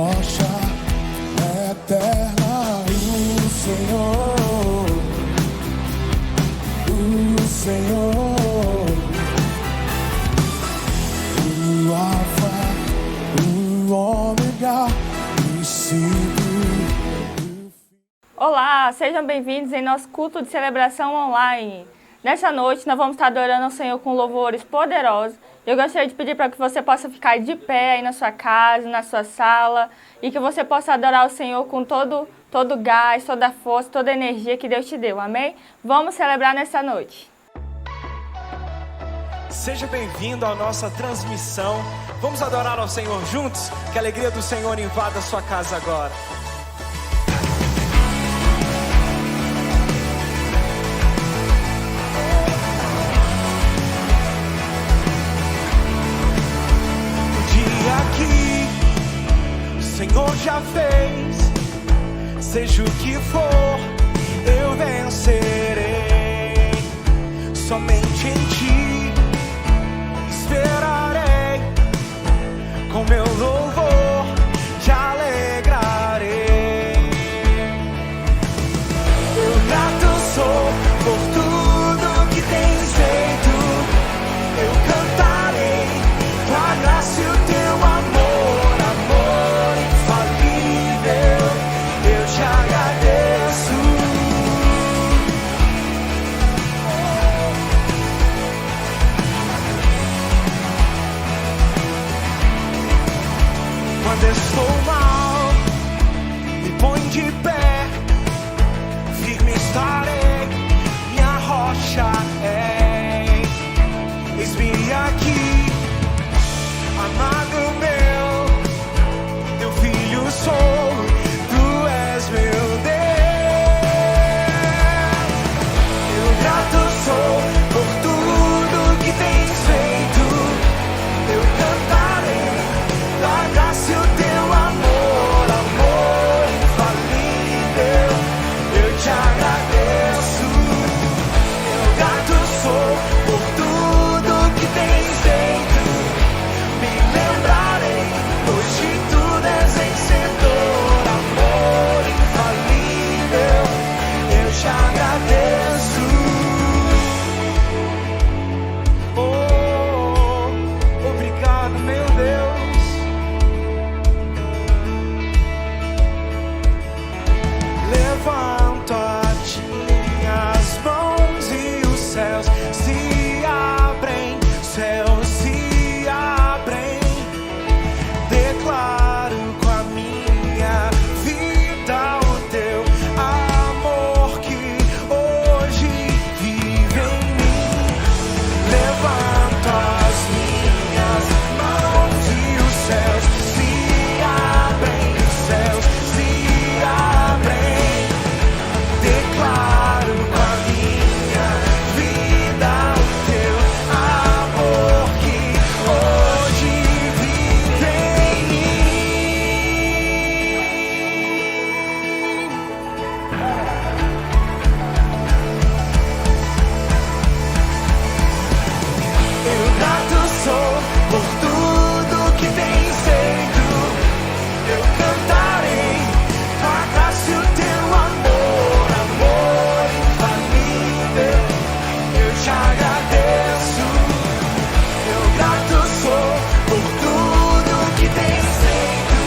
rocha eterna, o Senhor, o Alfa, o Ômega, o princípio. Olá, sejam bem-vindos em nosso culto de celebração online. Nesta noite nós vamos estar adorando ao Senhor com louvores poderosos. Eu gostaria de pedir para que você possa ficar de pé aí na sua casa, na sua sala, e que você possa adorar o Senhor com todo o gás, toda a força, toda a energia que Deus te deu, amém? Vamos celebrar nessa noite. Seja bem-vindo à nossa transmissão. Vamos adorar ao Senhor juntos? Que a alegria do Senhor invada a sua casa agora. O Senhor já fez, seja o que for, eu vencerei. Somente em Ti esperarei, com meu louvor te alegrarei. Eu grato sou por tudo que tens feito, eu cantarei tua graça e o teu amor. Quando estou mal, me põe de pé, firme estarei, minha rocha é. Eis-me aqui, amado meu, teu filho sou, tu és meu Deus. Eu grato sou por tudo que tens feito, eu cantarei tua graça e o teu amor, amor infalível, eu te agradeço. Eu grato sou por tudo que tens feito, me lembrarei, pois de tudo és vencedor, amor infalível, eu te agradeço. Oh, obrigado, meu Deus. Levanto a Ti as mãos e os céus se abrem, céus se abrem. Declaro com a minha vida o teu amor que hoje vive em mim. Levanto as minhas mãos e os céus se abrem, os céus se abrem. Declaro com a minha vida o teu amor que hoje vive em mim. Eu grato sou por tudo que tens feito, eu cantarei tua graça e o teu amor, amor infalível, eu te agradeço. Eu grato sou por tudo que tens feito,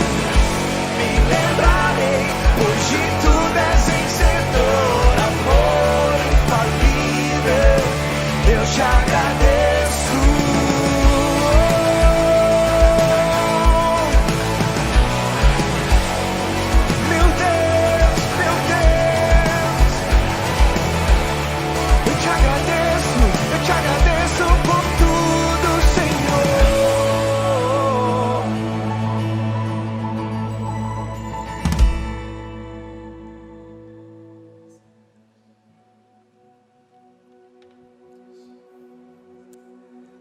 me lembrarei, pois de tudo és vencedor, amor infalível, eu te agradeço. Meu Deus, eu te agradeço por tudo, Senhor.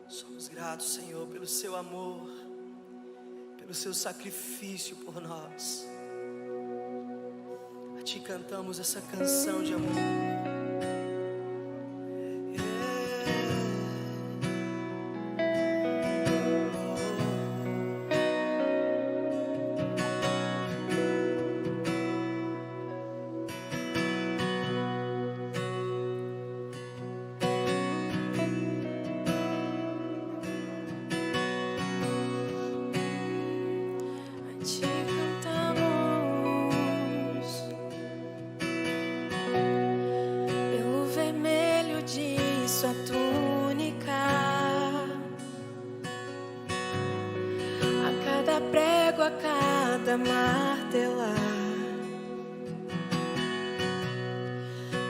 Somos gratos, Senhor, pelo seu amor, pelo seu sacrifício por nós. A Ti cantamos essa canção de amor. martelar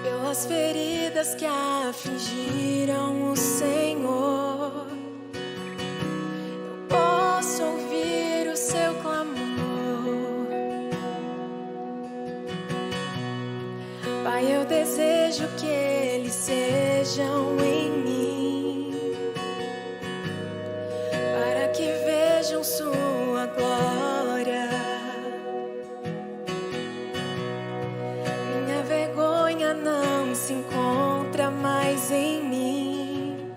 pelas feridas que afligiram o Senhor. Eu posso ouvir o seu clamor. Pai, eu desejo que eles sejam em mim, para que vejam sua glória. Minha vergonha não se encontra mais em mim.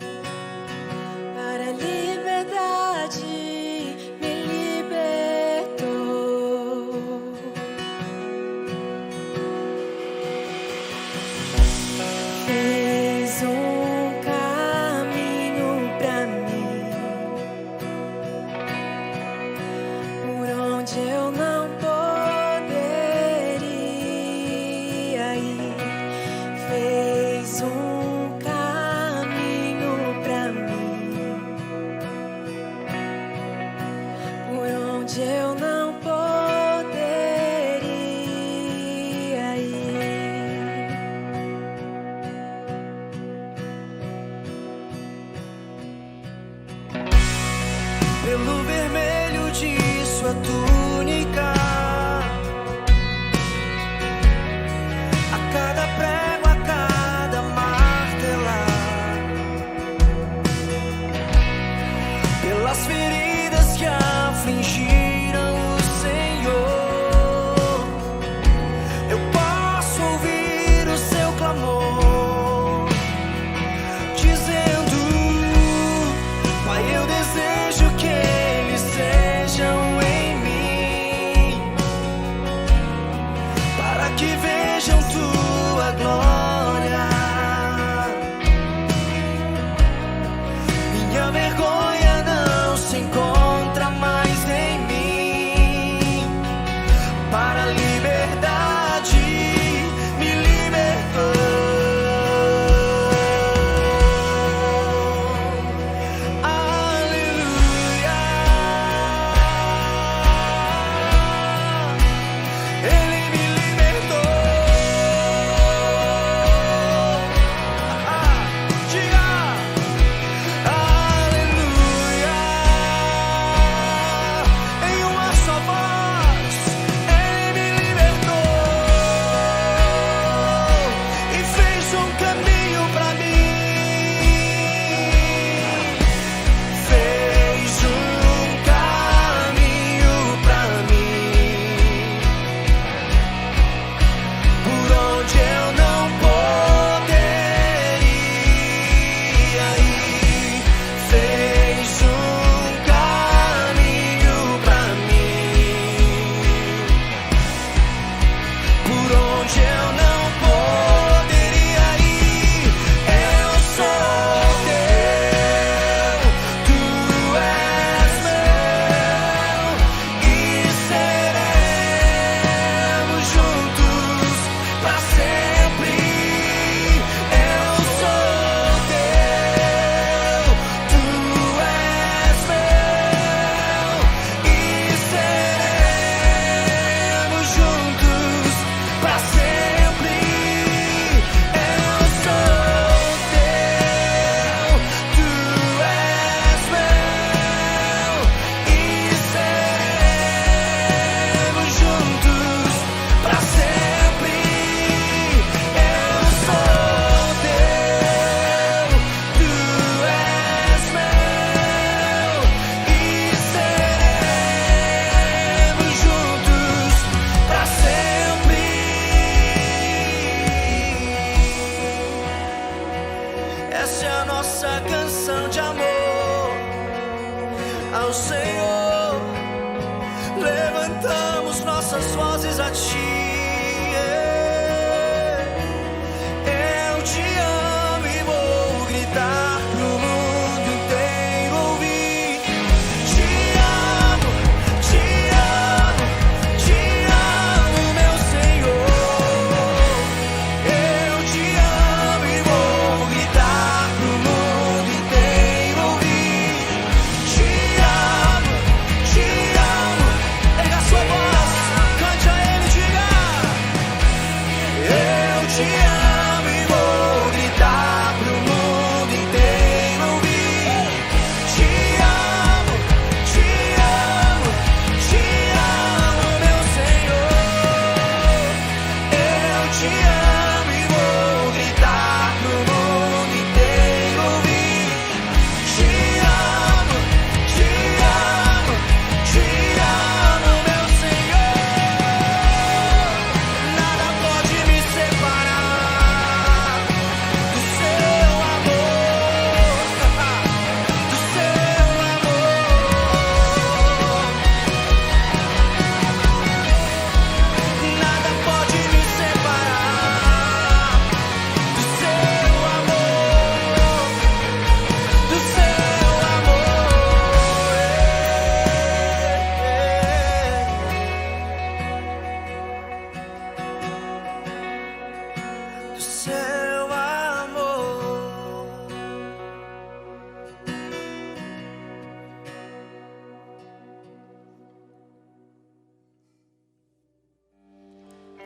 Para a liberdade me libertou. Fez um caminho pra mim, por onde eu não poderia ir. Fez um caminho pra mim, por onde eu não poderia ir. Pelo vermelho de sua túnica, a cada prego, a cada martelar, pelas feridas que afligiram o Senhor, eu posso ouvir o seu clamor, dizendo: Pai, eu desejo que eles sejam em mim, para que vejam tua glória. Minha vergonha não se encontra mais em mim, para a liberdade me libertou. Aleluia, Ele me libertou. Diga aleluia, em uma só voz. Ele me libertou e fez um caminho pra mim. Fez um caminho pra mim, por onde eu não poderia ir. Fez um caminho pra mim, por onde eu não poderia ir. Eu sou teu, tu és meu, e seremos juntos pra sempre. Eu sou teu, tu és meu, e seremos juntos pra sempre. Eu sou teu, tu és meu, e seremos juntos pra sempre. Eu sou teu, tu és meu, e seremos juntos pra sempre. Essa é a nossa canção de amor ao Senhor. Levantamos nossas vozes a ti. Eu te amo e vou gritar pro mundo inteiro ouvir. Te amo, meu Senhor. Eu te amo e vou gritar pro mundo inteiro ouvir. Te amo, erga sua voz.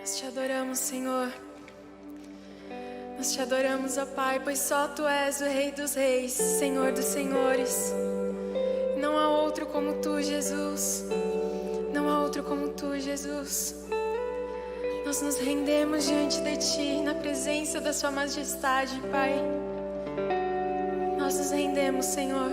Nós te adoramos, Senhor. Nós te adoramos, ó Pai, pois só Tu és o Rei dos Reis, Senhor dos Senhores. Não há outro como Tu, Jesus. Não há outro como Tu, Jesus. Nós nos rendemos diante de Ti, na presença da Sua majestade, Pai. Nós nos rendemos, Senhor.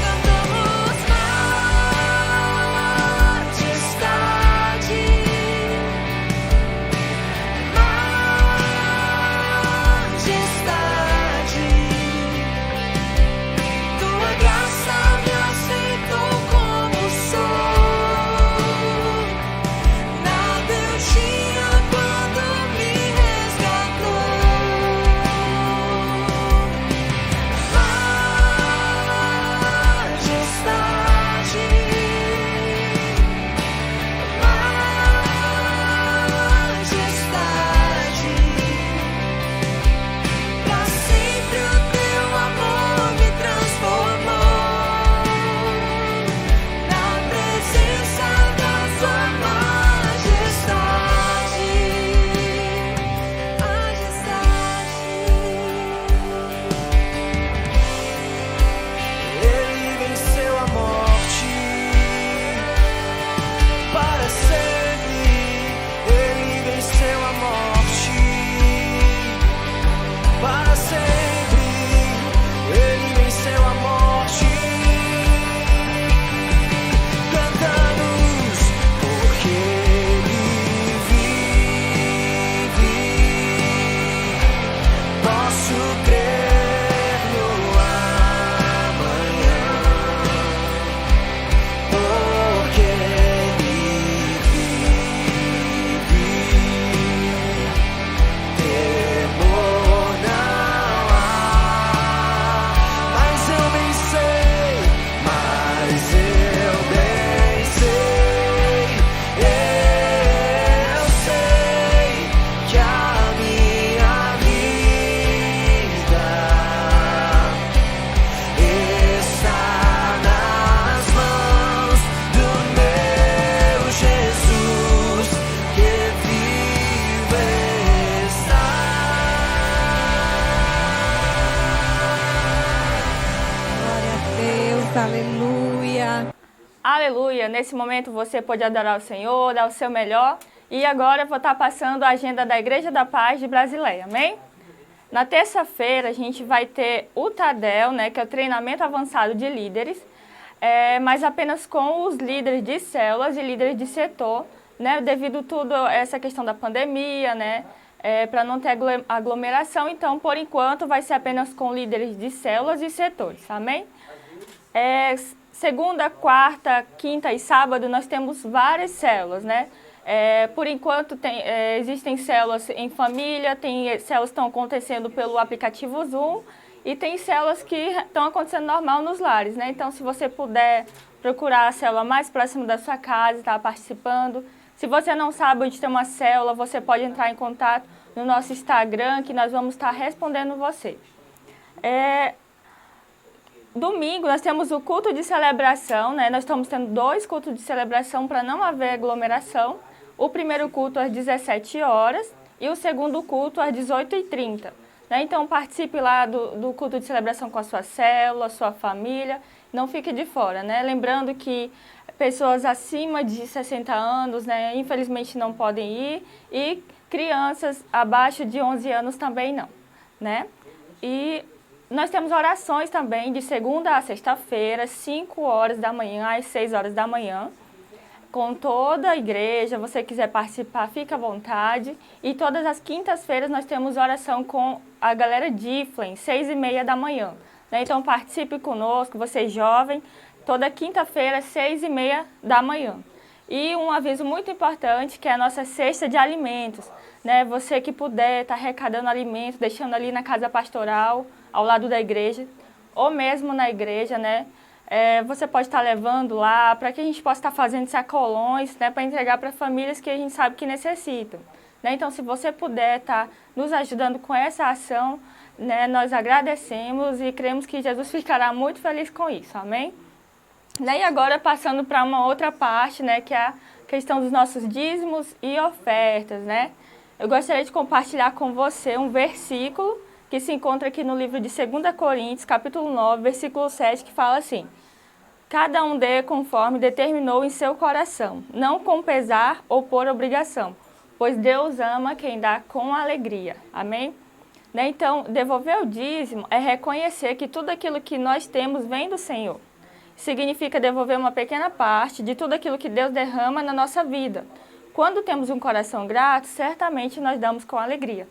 Cantamos Aleluia. Aleluia! Nesse momento você pode adorar o Senhor, dar o seu melhor. E agora eu vou estar passando a agenda da Igreja da Paz de Brasileia, amém? Na terça-feira a gente vai ter o TADEL, né, que é o treinamento avançado de líderes, mas apenas com os líderes de células e líderes de setor, né, devido tudo essa questão da pandemia, né, para não ter aglomeração. Então, por enquanto, vai ser apenas com líderes de células e setores, amém? Segunda, quarta, quinta e sábado nós temos várias células, né? Por enquanto existem células em família, tem células que estão acontecendo pelo aplicativo Zoom e tem células que estão acontecendo normal nos lares, né? Então, se você puder procurar a célula mais próxima da sua casa, estar participando. Se você não sabe onde tem uma célula, você pode entrar em contato no nosso Instagram, que nós vamos estar respondendo você. Domingo nós temos o culto de celebração, né? Nós estamos tendo 2 cultos de celebração para não haver aglomeração. O primeiro culto às 17 horas e o segundo culto às 18h30. Né? Então participe lá do culto de celebração com a sua célula, sua família, não fique de fora, né? Lembrando que pessoas acima de 60 anos, né, infelizmente não podem ir, e crianças abaixo de 11 anos também não, né? E nós temos orações também de segunda a sexta-feira, 5 horas da manhã às 6 horas da manhã, com toda a igreja. Você quiser participar, fica à vontade. E todas as quintas-feiras nós temos oração com a galera de Iflem, 6h30 da manhã. Né? Então participe conosco, você jovem, toda quinta-feira, 6h30 da manhã. E um aviso muito importante, que é a nossa cesta de alimentos. Né? Você que puder estar arrecadando alimentos, deixando ali na casa pastoral, ao lado da igreja, ou mesmo na igreja, né? Você pode estar levando lá, para que a gente possa estar fazendo sacolões, né? Para entregar para famílias que a gente sabe que necessitam. Né? Então, se você puder estar nos ajudando com essa ação, né? Nós agradecemos e cremos que Jesus ficará muito feliz com isso, amém? E agora, passando para uma outra parte, né? Que é a questão dos nossos dízimos e ofertas, né? Eu gostaria de compartilhar com você um versículo que se encontra aqui no livro de 2 Coríntios, capítulo 9, versículo 7, que fala assim: cada um dê conforme determinou em seu coração, não com pesar ou por obrigação, pois Deus ama quem dá com alegria. Amém? Né? Então, devolver o dízimo é reconhecer que tudo aquilo que nós temos vem do Senhor. Significa devolver uma pequena parte de tudo aquilo que Deus derrama na nossa vida. Quando temos um coração grato, certamente nós damos com alegria.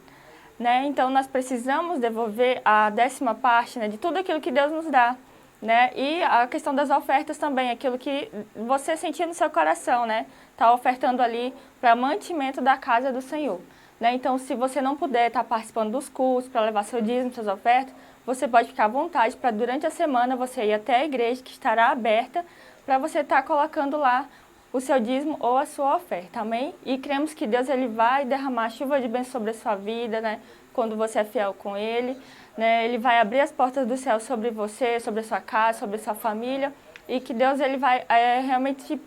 Né? Então, nós precisamos devolver a 10ª parte, né, de tudo aquilo que Deus nos dá. Né? E a questão das ofertas também, aquilo que você sentir no seu coração, né? Tá ofertando ali para mantimento da casa do Senhor. Né? Então, se você não puder estar participando dos cultos para levar seu dízimo, suas ofertas, você pode ficar à vontade para durante a semana você ir até a igreja, que estará aberta, para você estar colocando lá o seu dízimo ou a sua oferta, amém? E cremos que Deus ele vai derramar chuva de bênção sobre a sua vida, né? Quando você é fiel com Ele, né? Ele vai abrir as portas do céu sobre você, sobre a sua casa, sobre a sua família, e que Deus ele vai realmente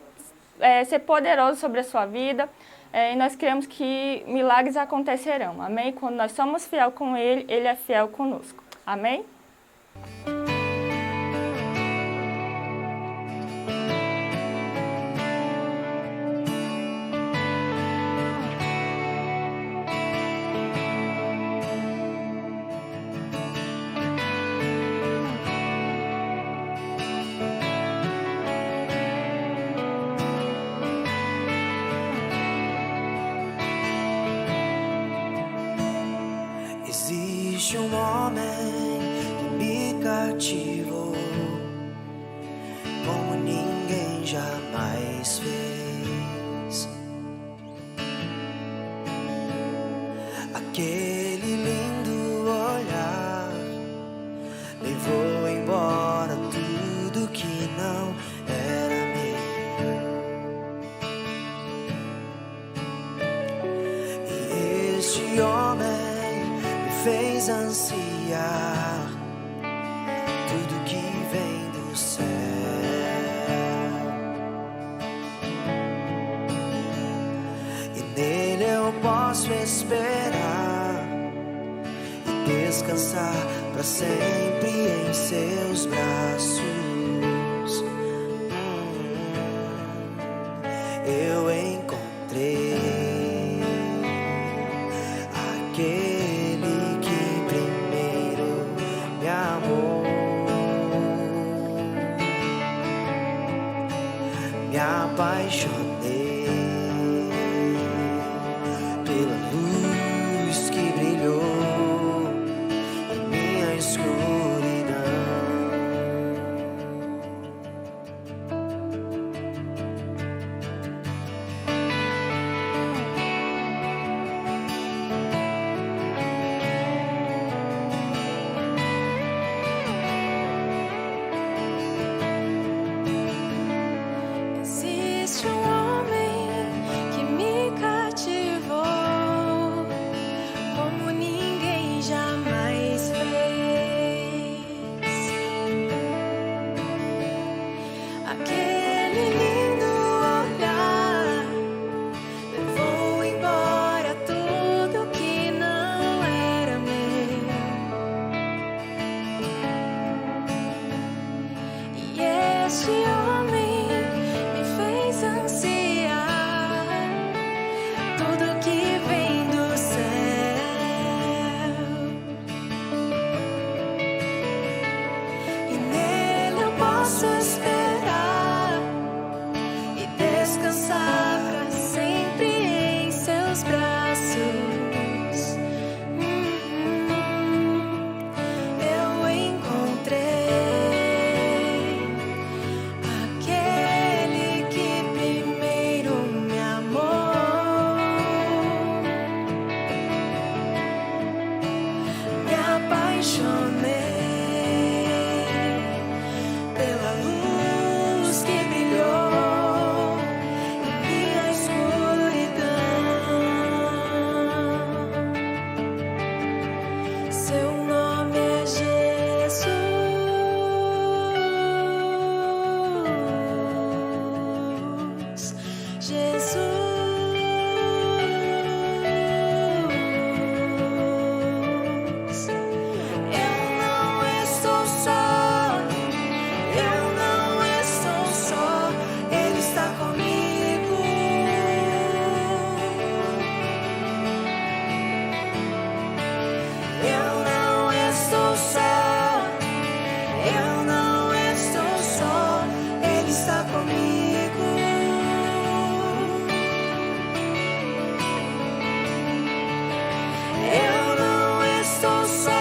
ser poderoso sobre a sua vida, e nós cremos que milagres acontecerão, amém? Quando nós somos fiel com Ele, Ele é fiel conosco, amém? Existe um homem que me cativou como ninguém jamais fez. Aquele lindo olhar levou embora tudo que não era meu. E este homem fez ansiar tudo que vem do céu. E nele eu posso esperar e descansar para sempre em seus braços. me apaixonei pela luz que brilhou em minha escuridão. Existe um homem que me cativou como ninguém jamais fez. Aquele lindo olhar levou embora tudo que não era meu. E este homem me fez ansiar tudo que vem do céu. E nele eu posso esperar e descansar pra sempre em seus braços. Eu encontrei aquele que primeiro me amou. Me apaixonei pela luz que brilhou em minha escuridão. Seu nome é Jesus. Jesus. Eu não estou só, eu não estou só, Ele está comigo. Eu não estou só, eu não estou só, Ele está comigo. Eu não estou só,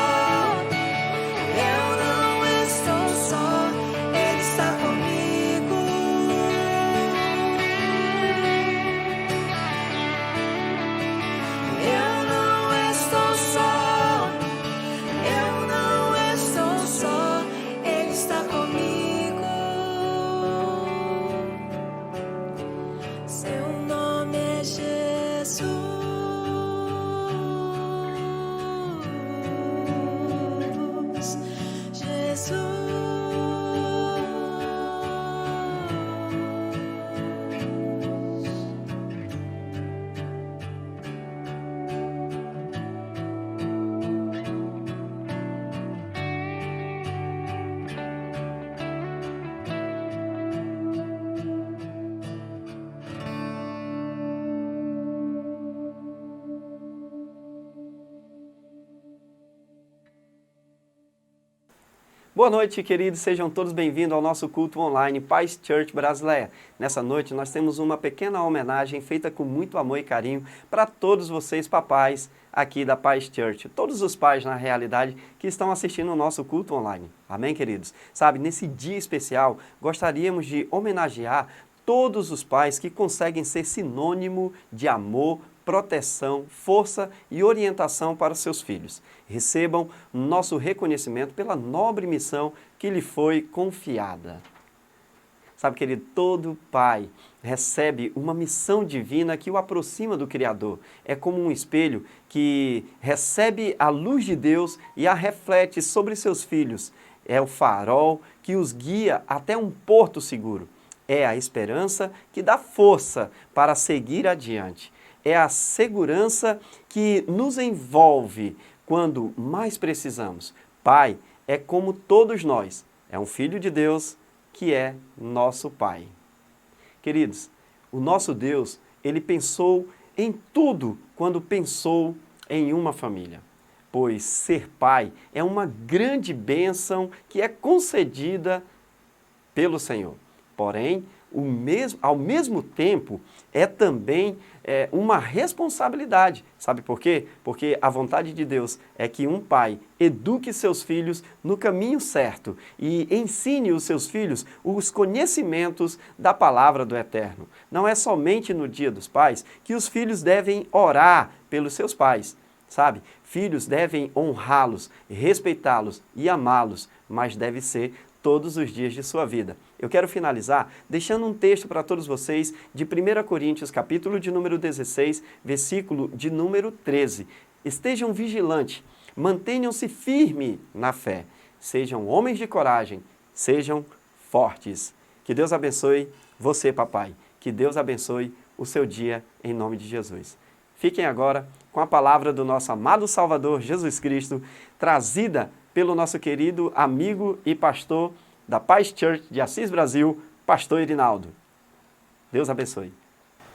eu não estou só, Ele está comigo. Eu não estou só, eu não estou só, Ele está comigo. Seu nome é Jesus. Jesus. Boa noite, queridos. Sejam todos bem-vindos ao nosso culto online Paz Church Brasileia. Nessa noite nós temos uma pequena homenagem feita com muito amor e carinho para todos vocês, papais, aqui da Paz Church. Todos os pais, na realidade, que estão assistindo o nosso culto online. Amém, queridos? Sabe, nesse dia especial, gostaríamos de homenagear todos os pais que conseguem ser sinônimo de amor, proteção, força e orientação para os seus filhos. Recebam nosso reconhecimento pela nobre missão que lhe foi confiada. Sabe, querido, todo pai recebe uma missão divina que o aproxima do Criador. É como um espelho que recebe a luz de Deus e a reflete sobre seus filhos. É o farol que os guia até um porto seguro. É a esperança que dá força para seguir adiante. É a segurança que nos envolve quando mais precisamos. Pai é como todos nós, é um filho de Deus que é nosso Pai. Queridos, o nosso Deus, Ele pensou em tudo quando pensou em uma família. Pois ser pai é uma grande bênção que é concedida pelo Senhor. Porém, ao mesmo tempo, é também uma responsabilidade. Sabe por quê? Porque a vontade de Deus é que um pai eduque seus filhos no caminho certo e ensine os seus filhos os conhecimentos da palavra do Eterno. Não é somente no Dia dos Pais que os filhos devem orar pelos seus pais, sabe? Filhos devem honrá-los, respeitá-los e amá-los, mas deve ser todos os dias de sua vida. Eu quero finalizar deixando um texto para todos vocês de 1 Coríntios, capítulo de número 16, versículo de número 13. Estejam vigilantes, mantenham-se firmes na fé, sejam homens de coragem, sejam fortes. Que Deus abençoe você, papai. Que Deus abençoe o seu dia em nome de Jesus. Fiquem agora com a palavra do nosso amado Salvador Jesus Cristo, trazida pelo nosso querido amigo e pastor da Paz Church de Assis Brasil, pastor Irinaldo. Deus abençoe.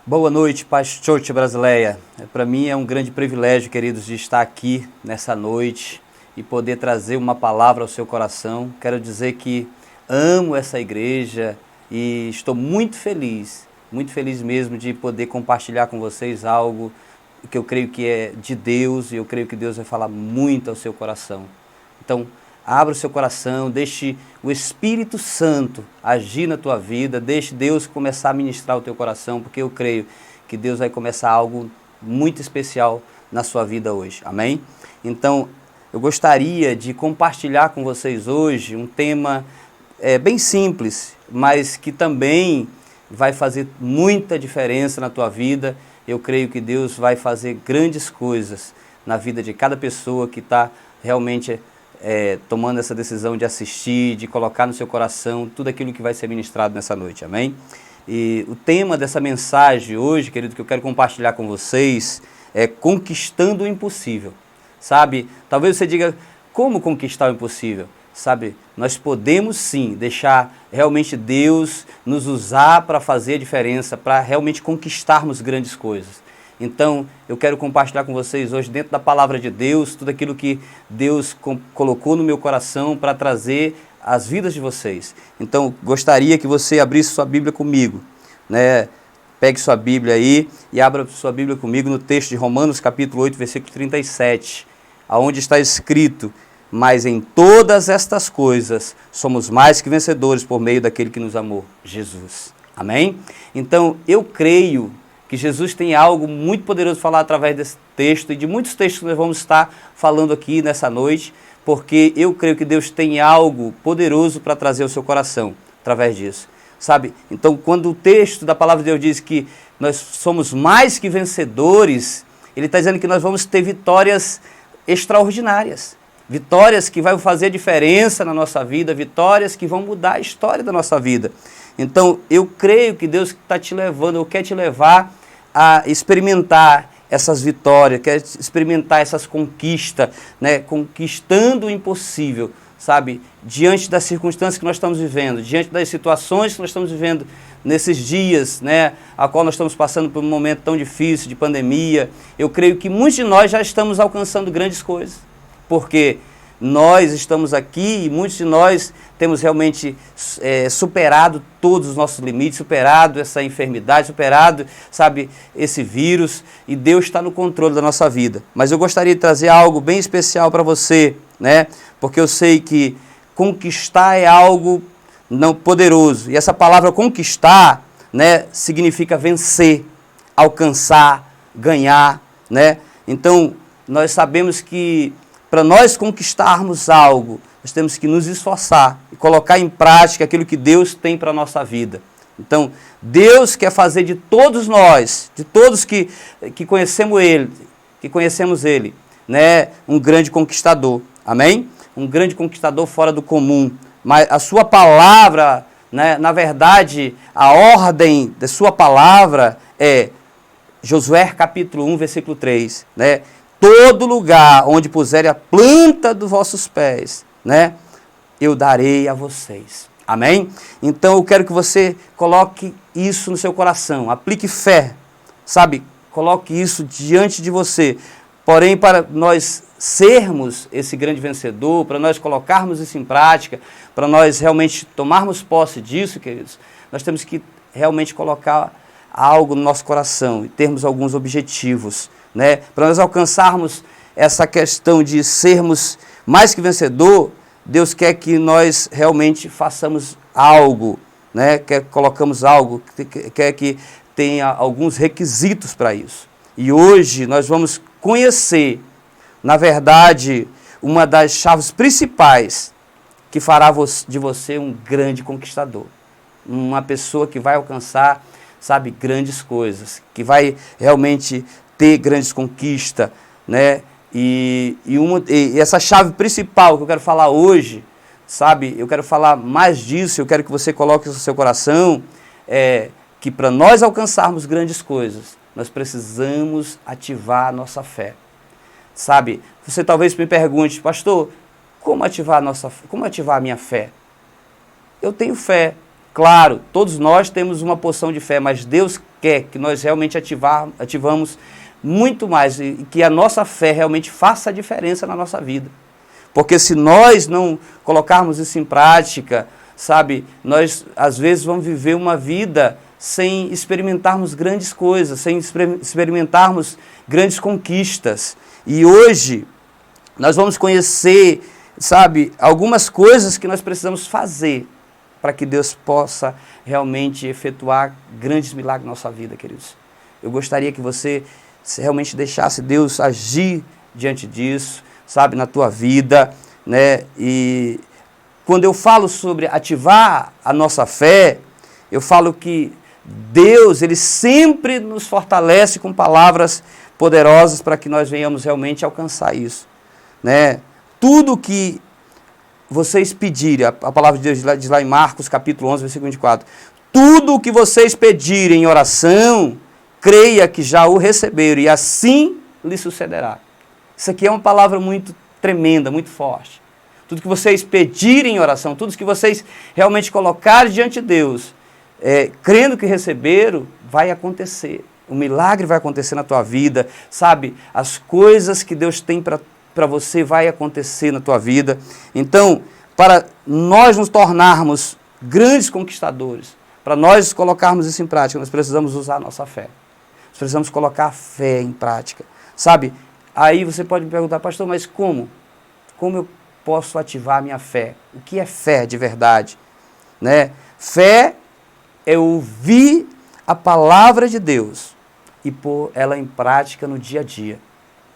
Boa noite, Paz Church Brasileia. Para mim é um grande privilégio, queridos, de estar aqui nessa noite e poder trazer uma palavra ao seu coração. Quero dizer que amo essa igreja e estou muito feliz mesmo de poder compartilhar com vocês algo que eu creio que é de Deus e eu creio que Deus vai falar muito ao seu coração. Então, abra o seu coração, deixe o Espírito Santo agir na tua vida, deixe Deus começar a ministrar o teu coração, porque eu creio que Deus vai começar algo muito especial na sua vida hoje. Amém? Então, eu gostaria de compartilhar com vocês hoje um tema bem simples, mas que também vai fazer muita diferença na tua vida. Eu creio que Deus vai fazer grandes coisas na vida de cada pessoa que está realmente tomando essa decisão de assistir, de colocar no seu coração tudo aquilo que vai ser ministrado nessa noite, amém? E o tema dessa mensagem hoje, querido, que eu quero compartilhar com vocês é conquistando o impossível, sabe? Talvez você diga, como conquistar o impossível? Sabe, nós podemos sim deixar realmente Deus nos usar para fazer a diferença, para realmente conquistarmos grandes coisas. Então, eu quero compartilhar com vocês hoje, dentro da palavra de Deus, tudo aquilo que Deus colocou no meu coração para trazer as vidas de vocês. Então, gostaria que você abrisse sua Bíblia comigo, né? Pegue sua Bíblia aí e abra sua Bíblia comigo no texto de Romanos, capítulo 8, versículo 37, aonde está escrito: mas em todas estas coisas somos mais que vencedores por meio daquele que nos amou, Jesus. Amém? Então, eu creio que Jesus tem algo muito poderoso para falar através desse texto e de muitos textos que nós vamos estar falando aqui nessa noite, porque eu creio que Deus tem algo poderoso para trazer ao seu coração através disso, sabe? Então, quando o texto da palavra de Deus diz que nós somos mais que vencedores, ele está dizendo que nós vamos ter vitórias extraordinárias, vitórias que vão fazer diferença na nossa vida, vitórias que vão mudar a história da nossa vida. Então, eu creio que Deus está te levando, ou quer te levar a experimentar essas vitórias, quer experimentar essas conquistas, né? Conquistando o impossível, sabe? Diante das circunstâncias que nós estamos vivendo, diante das situações que nós estamos vivendo nesses dias, né? A qual nós estamos passando por um momento tão difícil de pandemia. Eu creio que muitos de nós já estamos alcançando grandes coisas, porque nós estamos aqui e muitos de nós temos realmente superado todos os nossos limites, superado essa enfermidade, superado, sabe, esse vírus, e Deus está no controle da nossa vida. Mas eu gostaria de trazer algo bem especial para você, né? Porque eu sei que conquistar é algo não poderoso. E essa palavra conquistar, né, significa vencer, alcançar, ganhar, né? Então, nós sabemos que para nós conquistarmos algo, nós temos que nos esforçar e colocar em prática aquilo que Deus tem para a nossa vida. Então, Deus quer fazer de todos nós, de todos que conhecemos Ele, né, um grande conquistador. Amém? Um grande conquistador fora do comum. Mas a sua palavra, né, na verdade, a ordem da sua palavra é Josué capítulo 1, versículo 3, né? Todo lugar onde puserem a planta dos vossos pés, né, eu darei a vocês. Amém? Então eu quero que você coloque isso no seu coração, aplique fé, sabe? Coloque isso diante de você. Porém, para nós sermos esse grande vencedor, para nós colocarmos isso em prática, para nós realmente tomarmos posse disso, queridos, nós temos que realmente colocar algo no nosso coração e termos alguns objetivos, né? Para nós alcançarmos essa questão de sermos mais que vencedor, Deus quer que nós realmente façamos algo, né? Colocamos algo, quer que tenha alguns requisitos para isso. E hoje nós vamos conhecer, na verdade, uma das chaves principais que fará de você um grande conquistador. Uma pessoa que vai alcançar, sabe, grandes coisas, que vai realmente ter grandes conquistas, né? E essa chave principal que eu quero falar hoje, sabe, eu quero falar mais disso, eu quero que você coloque no seu coração, que para nós alcançarmos grandes coisas, nós precisamos ativar a nossa fé. Sabe, você talvez me pergunte, pastor, como ativar a minha fé? Eu tenho fé, claro, todos nós temos uma porção de fé, mas Deus quer que nós realmente ativamos muito mais e que a nossa fé realmente faça a diferença na nossa vida. Porque se nós não colocarmos isso em prática, sabe, nós às vezes vamos viver uma vida sem experimentarmos grandes coisas, sem experimentarmos grandes conquistas. E hoje nós vamos conhecer, sabe, algumas coisas que nós precisamos fazer para que Deus possa realmente efetuar grandes milagres na nossa vida, queridos. Eu gostaria que você realmente deixasse Deus agir diante disso, sabe, na tua vida, né? E quando eu falo sobre ativar a nossa fé, eu falo que Deus, Ele sempre nos fortalece com palavras poderosas para que nós venhamos realmente alcançar isso, né? Tudo que vocês pedirem, a palavra de Deus diz lá em Marcos capítulo 11, versículo 24, tudo o que vocês pedirem em oração, creia que já o receberam e assim lhe sucederá. Isso aqui é uma palavra muito tremenda, muito forte. Tudo que vocês pedirem em oração, tudo que vocês realmente colocarem diante de Deus, crendo que receberam, vai acontecer. O milagre vai acontecer na tua vida, sabe? As coisas que Deus tem para você vai acontecer na tua vida. Então, para nós nos tornarmos grandes conquistadores, para nós colocarmos isso em prática, nós precisamos usar a nossa fé. Nós precisamos colocar a fé em prática, sabe? Aí você pode me perguntar, pastor, mas como? Como eu posso ativar a minha fé? O que é fé de verdade? Né? Fé é ouvir a palavra de Deus e pôr ela em prática no dia a dia.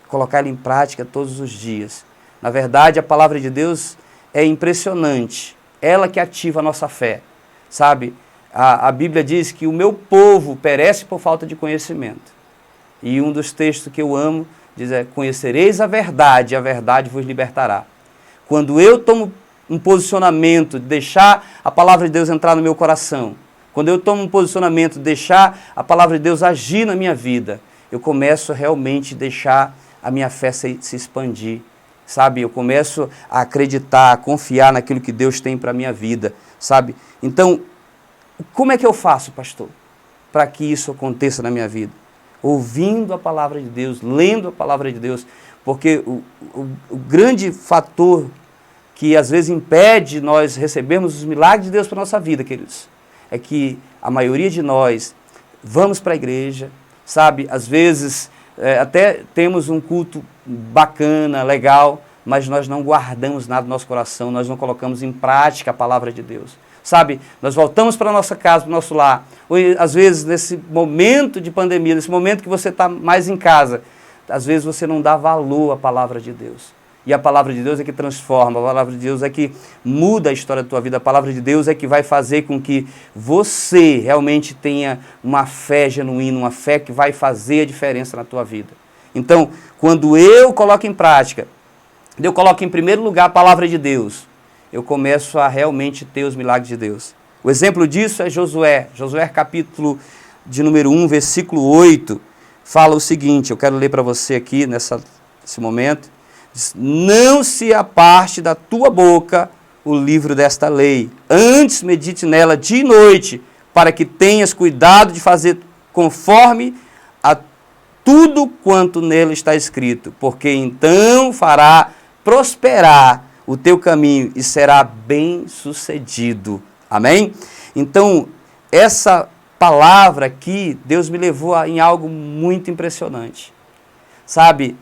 Colocar ela em prática todos os dias. Na verdade, a palavra de Deus é impressionante. Ela que ativa a nossa fé. Sabe, a Bíblia diz que o meu povo perece por falta de conhecimento. E um dos textos que eu amo diz, conhecereis a verdade vos libertará. Quando eu tomo um posicionamento de deixar a palavra de Deus entrar no meu coração, quando eu tomo um posicionamento de deixar a palavra de Deus agir na minha vida, eu começo a realmente deixar a minha fé se expandir, sabe? Eu começo a acreditar, a confiar naquilo que Deus tem para a minha vida, sabe? Então, como é que eu faço, pastor, para que isso aconteça na minha vida? Ouvindo a palavra de Deus, lendo a palavra de Deus, porque o grande fator que às vezes impede nós recebermos os milagres de Deus para a nossa vida, queridos, é que a maioria de nós vamos para a igreja, sabe? Às vezes até temos um culto bacana, legal, mas nós não guardamos nada no nosso coração, nós não colocamos em prática a palavra de Deus. Sabe, nós voltamos para a nossa casa, para o nosso lar, ou às vezes nesse momento de pandemia, nesse momento que você está mais em casa, às vezes você não dá valor à palavra de Deus. E a palavra de Deus é que transforma, a palavra de Deus é que muda a história da tua vida, a palavra de Deus é que vai fazer com que você realmente tenha uma fé genuína, uma fé que vai fazer a diferença na tua vida. Então, quando eu coloco em prática, eu coloco em primeiro lugar a palavra de Deus, eu começo a realmente ter os milagres de Deus. O exemplo disso é Josué. Josué capítulo de número 1, versículo 8, fala o seguinte, eu quero ler para você aqui nesse momento. Diz, não se aparte da tua boca o livro desta lei. Antes medite nela dia e noite, para que tenhas cuidado de fazer conforme a tudo quanto nele está escrito, porque então fará prosperar o teu caminho e será bem-sucedido. Amém? Então, essa palavra aqui, Deus me levou em algo muito impressionante. Sabe,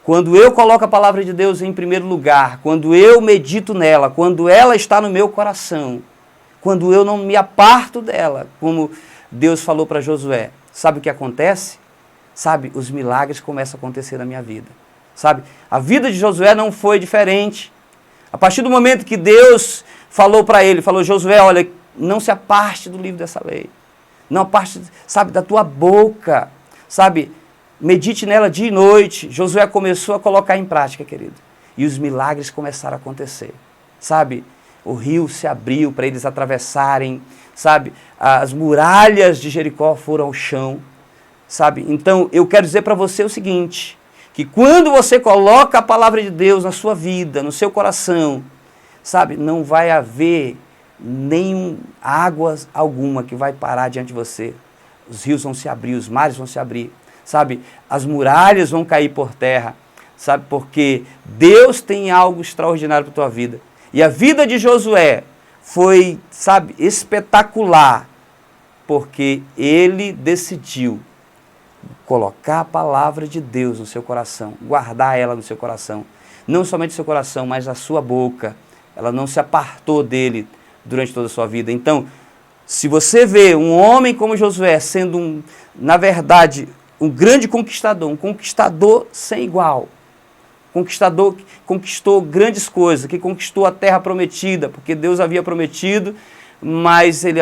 quando eu coloco a palavra de Deus em primeiro lugar, quando eu medito nela, quando ela está no meu coração, quando eu não me aparto dela, como Deus falou para Josué, sabe o que acontece? Sabe, os milagres começam a acontecer na minha vida. Sabe, a vida de Josué não foi diferente. A partir do momento que Deus falou para ele, falou, Josué, olha, não se aparte do livro dessa lei. Não aparte, sabe, da tua boca. Sabe, medite nela dia e noite. Josué começou a colocar em prática, querido. E os milagres começaram a acontecer. Sabe, o rio se abriu para eles atravessarem. Sabe, as muralhas de Jericó foram ao chão. Sabe, então eu quero dizer para você o seguinte, que quando você coloca a palavra de Deus na sua vida, no seu coração, sabe, não vai haver nenhum água alguma que vai parar diante de você. Os rios vão se abrir, os mares vão se abrir, sabe, as muralhas vão cair por terra, sabe, porque Deus tem algo extraordinário para a tua vida. E a vida de Josué foi, sabe, espetacular, porque ele decidiu colocar a palavra de Deus no seu coração, guardar ela no seu coração, não somente no seu coração, mas na sua boca. Ela não se apartou dele durante toda a sua vida. Então, se você vê um homem como Josué sendo, na verdade, um grande conquistador, um conquistador sem igual, conquistador que conquistou grandes coisas, que conquistou a terra prometida, porque Deus havia prometido, mas ele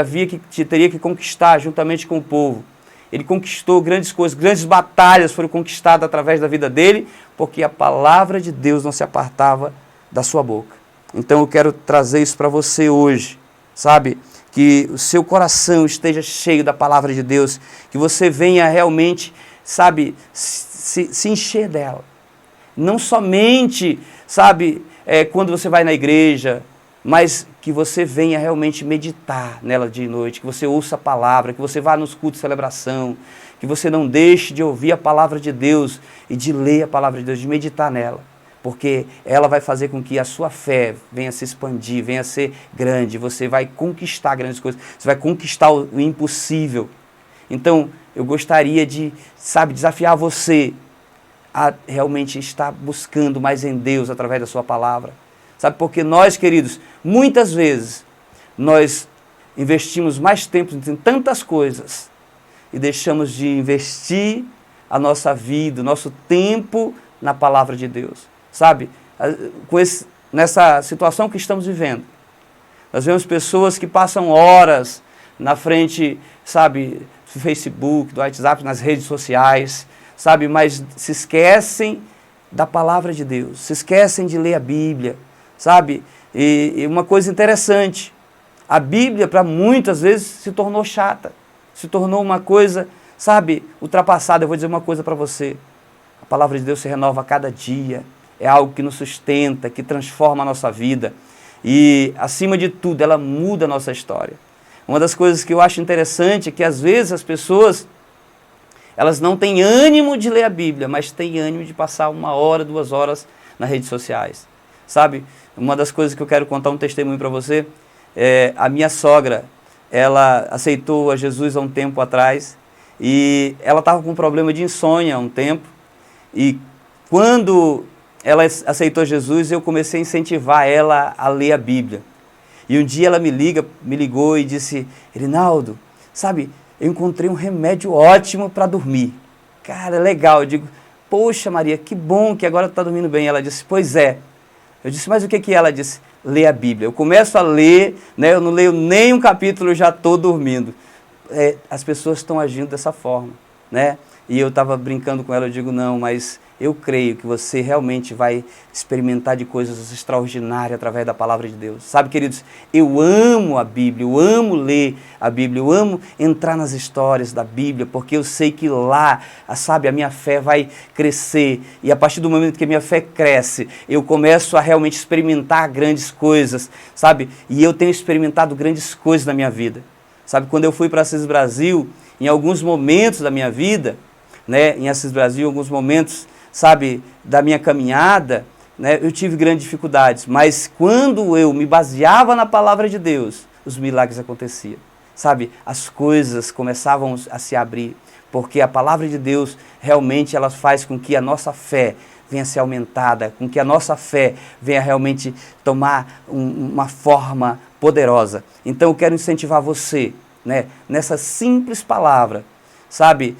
teria que conquistar juntamente com o povo. Ele conquistou grandes coisas, grandes batalhas foram conquistadas através da vida dele, porque a palavra de Deus não se apartava da sua boca. Então eu quero trazer isso para você hoje, sabe? Que o seu coração esteja cheio da palavra de Deus, que você venha realmente, sabe, se encher dela. Não somente, sabe, quando você vai na igreja, mas que você venha realmente meditar nela dia e noite, que você ouça a palavra, que você vá nos cultos de celebração, que você não deixe de ouvir a palavra de Deus e de ler a palavra de Deus, de meditar nela, porque ela vai fazer com que a sua fé venha se expandir, venha ser grande, você vai conquistar grandes coisas, você vai conquistar o impossível. Então, eu gostaria de, sabe, desafiar você a realmente estar buscando mais em Deus através da sua palavra. Sabe, porque nós, queridos, muitas vezes, nós investimos mais tempo em tantas coisas e deixamos de investir a nossa vida, o nosso tempo na palavra de Deus. Sabe, nessa situação que estamos vivendo, nós vemos pessoas que passam horas na frente, sabe, do Facebook, do WhatsApp, nas redes sociais, sabe, mas se esquecem da palavra de Deus, se esquecem de ler a Bíblia. Sabe, e uma coisa interessante, a Bíblia para muitas vezes se tornou chata, se tornou uma coisa, sabe, ultrapassada. Eu vou dizer uma coisa para você, a palavra de Deus se renova a cada dia, é algo que nos sustenta, que transforma a nossa vida e, acima de tudo, ela muda a nossa história. Uma das coisas que eu acho interessante é que às vezes as pessoas, elas não têm ânimo de ler a Bíblia, mas têm ânimo de passar 1 hora, 2 horas nas redes sociais. Sabe, uma das coisas que eu quero contar um testemunho para você, a minha sogra, ela aceitou a Jesus há um tempo atrás e ela estava com um problema de insônia há um tempo e quando ela aceitou Jesus, eu comecei a incentivar ela a ler a Bíblia. E um dia ela me ligou e disse, Erinaldo, sabe, eu encontrei um remédio ótimo para dormir. Cara, legal. Eu digo, poxa Maria, que bom que agora tu está dormindo bem. Ela disse, pois é. Eu disse, mas o que é? Ela disse, lê a Bíblia. Eu começo a ler, né, eu não leio nem um capítulo, eu já estou dormindo. As pessoas estão agindo dessa forma, né? E eu estava brincando com ela, eu digo, não, mas eu creio que você realmente vai experimentar de coisas extraordinárias através da palavra de Deus. Sabe, queridos, eu amo a Bíblia, eu amo ler a Bíblia, eu amo entrar nas histórias da Bíblia, porque eu sei que lá, sabe, a minha fé vai crescer. E a partir do momento que a minha fé cresce, eu começo a realmente experimentar grandes coisas, sabe? E eu tenho experimentado grandes coisas na minha vida. Sabe, quando eu fui para Assis Brasil, em alguns momentos da minha vida, né, em Assis Brasil, em alguns momentos, sabe, da minha caminhada, né, eu tive grandes dificuldades, mas quando eu me baseava na palavra de Deus, os milagres aconteciam, sabe, as coisas começavam a se abrir, porque a palavra de Deus realmente ela faz com que a nossa fé venha a ser aumentada, com que a nossa fé venha realmente tomar uma forma poderosa. Então eu quero incentivar você, né, nessa simples palavra, sabe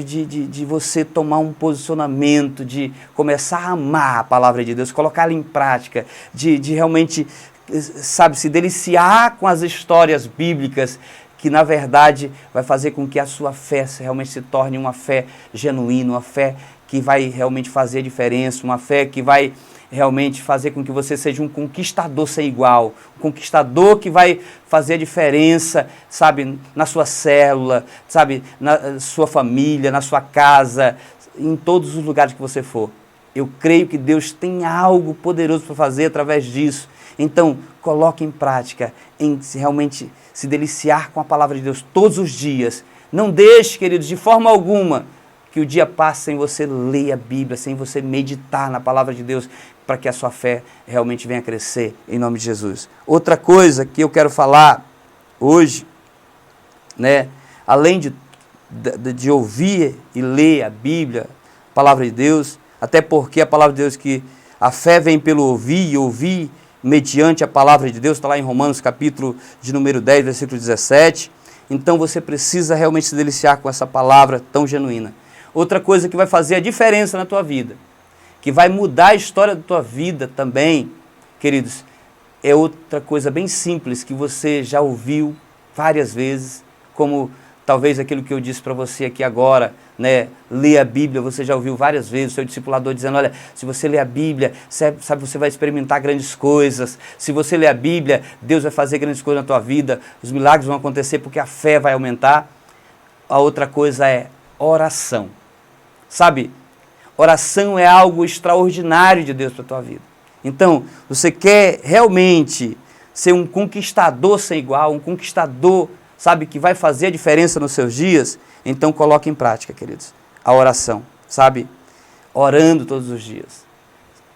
de você tomar um posicionamento, de começar a amar a palavra de Deus, colocá-la em prática, de realmente, sabe, se deliciar com as histórias bíblicas, que na verdade vai fazer com que a sua fé realmente se torne uma fé genuína, uma fé que vai realmente fazer a diferença, uma fé que vai realmente fazer com que você seja um conquistador sem igual, um conquistador que vai fazer a diferença, sabe, na sua célula, sabe, na sua família, na sua casa, em todos os lugares que você for. Eu creio que Deus tem algo poderoso para fazer através disso. Então, coloque em prática, em realmente se deliciar com a palavra de Deus todos os dias. Não deixe, queridos, de forma alguma, que o dia passe sem você ler a Bíblia, sem você meditar na palavra de Deus, para que a sua fé realmente venha a crescer, em nome de Jesus. Outra coisa que eu quero falar hoje, né, além de ouvir e ler a Bíblia, a palavra de Deus, até porque a palavra de Deus que a fé vem pelo ouvir e ouvir mediante a palavra de Deus, está lá em Romanos capítulo de número 10, versículo 17. Então você precisa realmente se deliciar com essa palavra tão genuína. Outra coisa que vai fazer a diferença na tua vida, que vai mudar a história da tua vida também, queridos, é outra coisa bem simples que você já ouviu várias vezes, como talvez aquilo que eu disse para você aqui agora, né? Ler a Bíblia, você já ouviu várias vezes o seu discipulador dizendo, olha, se você ler a Bíblia, sabe, você vai experimentar grandes coisas. Se você ler a Bíblia, Deus vai fazer grandes coisas na tua vida, os milagres vão acontecer porque a fé vai aumentar. A outra coisa é oração. Sabe, oração é algo extraordinário de Deus para a tua vida. Então, você quer realmente ser um conquistador sem igual, um conquistador, sabe, que vai fazer a diferença nos seus dias? Então coloque em prática, queridos, a oração, sabe? Orando todos os dias.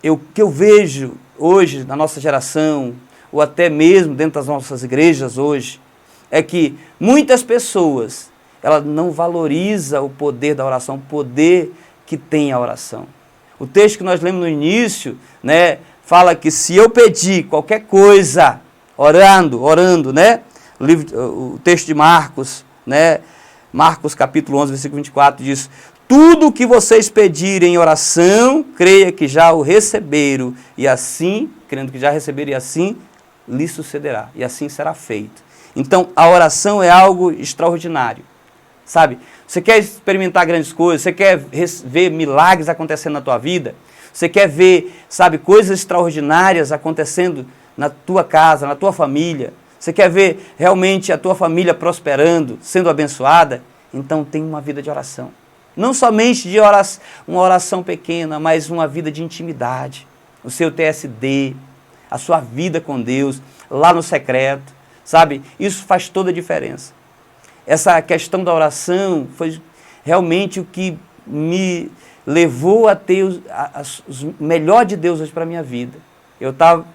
O que eu vejo hoje na nossa geração, ou até mesmo dentro das nossas igrejas hoje, é que muitas pessoas, elas não valorizam o poder da oração, o poder que tem a oração. O texto que nós lemos no início, né, fala que se eu pedir qualquer coisa, orando, né? O texto de Marcos, né? Marcos capítulo 11, versículo 24 diz, tudo o que vocês pedirem em oração, creia que já o receberam, e assim, crendo que já receberam, e assim lhe sucederá, e assim será feito. Então, a oração é algo extraordinário, sabe? Você quer experimentar grandes coisas, você quer ver milagres acontecendo na tua vida, você quer ver, sabe, coisas extraordinárias acontecendo na tua casa, na tua família, você quer ver realmente a tua família prosperando, sendo abençoada? Então tem uma vida de oração. Não somente de uma oração pequena, mas uma vida de intimidade. O seu TSD, a sua vida com Deus, lá no secreto, sabe? Isso faz toda a diferença. Essa questão da oração foi realmente o que me levou a ter o melhor de Deus hoje para a minha vida. Eu estava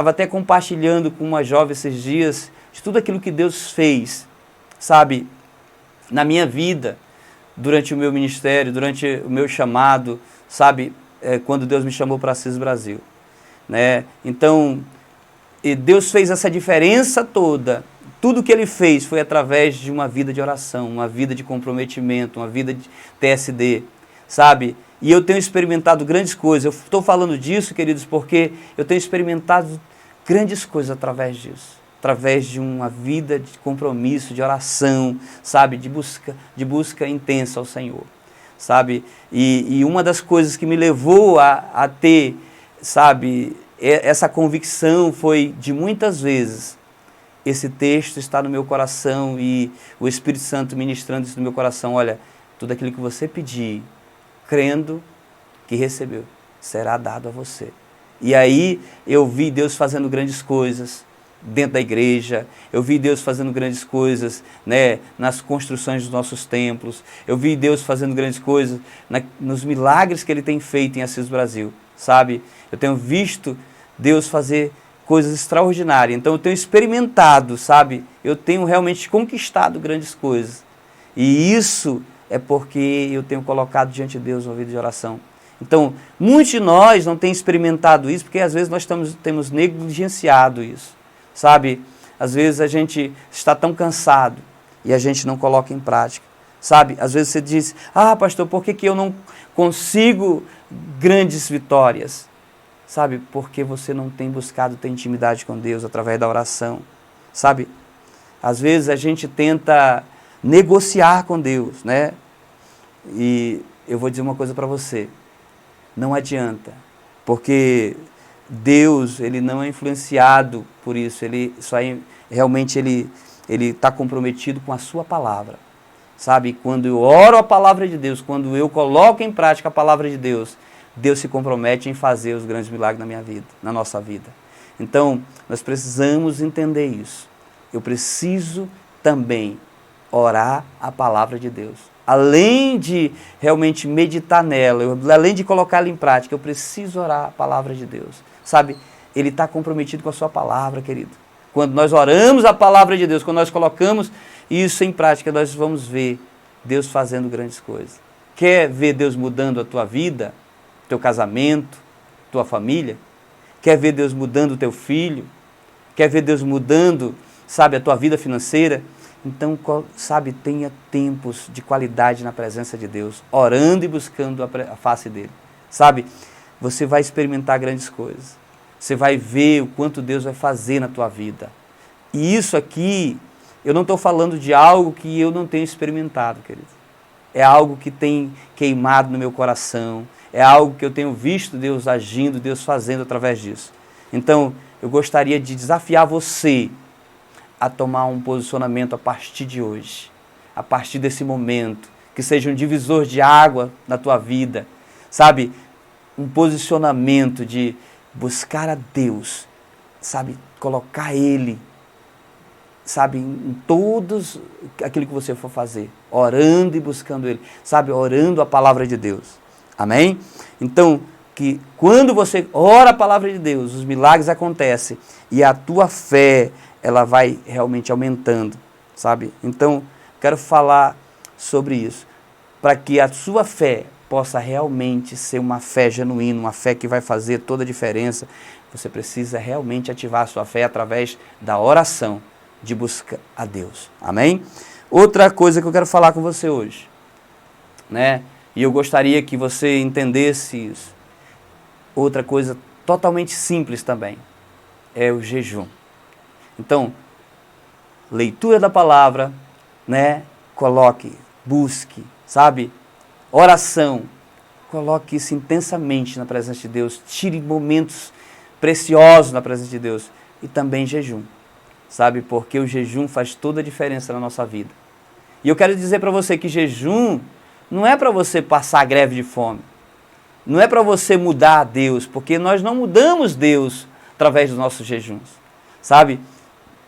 até compartilhando com uma jovem esses dias de tudo aquilo que Deus fez, sabe, na minha vida, durante o meu ministério, durante o meu chamado, sabe, quando Deus me chamou para Assis Brasil, né? Então, Deus fez essa diferença toda. Tudo que Ele fez foi através de uma vida de oração, uma vida de comprometimento, uma vida de TSD, sabe? E eu tenho experimentado grandes coisas. Eu estou falando disso, queridos, porque eu tenho experimentado grandes coisas através disso. Através de uma vida de compromisso, de oração, sabe? De busca intensa ao Senhor, sabe? E uma das coisas que me levou a ter, sabe, essa convicção foi de muitas vezes esse texto está no meu coração e o Espírito Santo ministrando isso no meu coração. Olha, tudo aquilo que você pedir, crendo que recebeu, será dado a você. E aí eu vi Deus fazendo grandes coisas, dentro da igreja, eu vi Deus fazendo grandes coisas, né, nas construções dos nossos templos, eu vi Deus fazendo grandes coisas nos milagres que Ele tem feito em Assis Brasil, sabe? Eu tenho visto Deus fazer coisas extraordinárias, então eu tenho experimentado, sabe? Eu tenho realmente conquistado grandes coisas, e isso é porque eu tenho colocado diante de Deus uma vida de oração. Então, muitos de nós não têm experimentado isso, porque às vezes nós temos negligenciado isso, sabe? Às vezes a gente está tão cansado e a gente não coloca em prática, sabe? Às vezes você diz, pastor, por que eu não consigo grandes vitórias? Sabe? Porque você não tem buscado ter intimidade com Deus através da oração, sabe? Às vezes a gente tenta negociar com Deus, né? E eu vou dizer uma coisa para você, não adianta, porque Deus, Ele não é influenciado por isso, realmente Ele está comprometido com a sua palavra, sabe? Quando eu oro a palavra de Deus, quando eu coloco em prática a palavra de Deus, Deus se compromete em fazer os grandes milagres na minha vida, na nossa vida. Então, nós precisamos entender isso. Eu preciso também orar a palavra de Deus. Além de realmente meditar nela, além de colocá-la em prática, eu preciso orar a palavra de Deus. Sabe, Ele está comprometido com a sua palavra, querido. Quando nós oramos a palavra de Deus, quando nós colocamos isso em prática, nós vamos ver Deus fazendo grandes coisas. Quer ver Deus mudando a tua vida, teu casamento, tua família? Quer ver Deus mudando o teu filho? Quer ver Deus mudando, sabe, a tua vida financeira? Então, sabe, tenha tempos de qualidade na presença de Deus, orando e buscando a face dEle. Sabe, você vai experimentar grandes coisas. Você vai ver o quanto Deus vai fazer na tua vida. E isso aqui, eu não estou falando de algo que eu não tenho experimentado, querido. É algo que tem queimado no meu coração. É algo que eu tenho visto Deus agindo, Deus fazendo através disso. Então, eu gostaria de desafiar você a tomar um posicionamento a partir de hoje, a partir desse momento, que seja um divisor de água na tua vida, sabe? Um posicionamento de buscar a Deus, sabe? Colocar Ele, sabe? Em todos aquilo que você for fazer, orando e buscando Ele, sabe? Orando a palavra de Deus. Amém? Então, que quando você ora a palavra de Deus, os milagres acontecem e a tua fé, ela vai realmente aumentando, sabe? Então, quero falar sobre isso, para que a sua fé possa realmente ser uma fé genuína, uma fé que vai fazer toda a diferença. Você precisa realmente ativar a sua fé através da oração, de busca a Deus. Amém? Outra coisa que eu quero falar com você hoje, né? E eu gostaria que você entendesse isso. Outra coisa totalmente simples também, é o jejum. Então, leitura da palavra, né? Coloque, busque, sabe? Oração, coloque isso intensamente na presença de Deus, tire momentos preciosos na presença de Deus e também jejum, sabe? Porque o jejum faz toda a diferença na nossa vida. E eu quero dizer para você que jejum não é para você passar greve de fome, não é para você mudar a Deus, porque nós não mudamos Deus através dos nossos jejuns, sabe?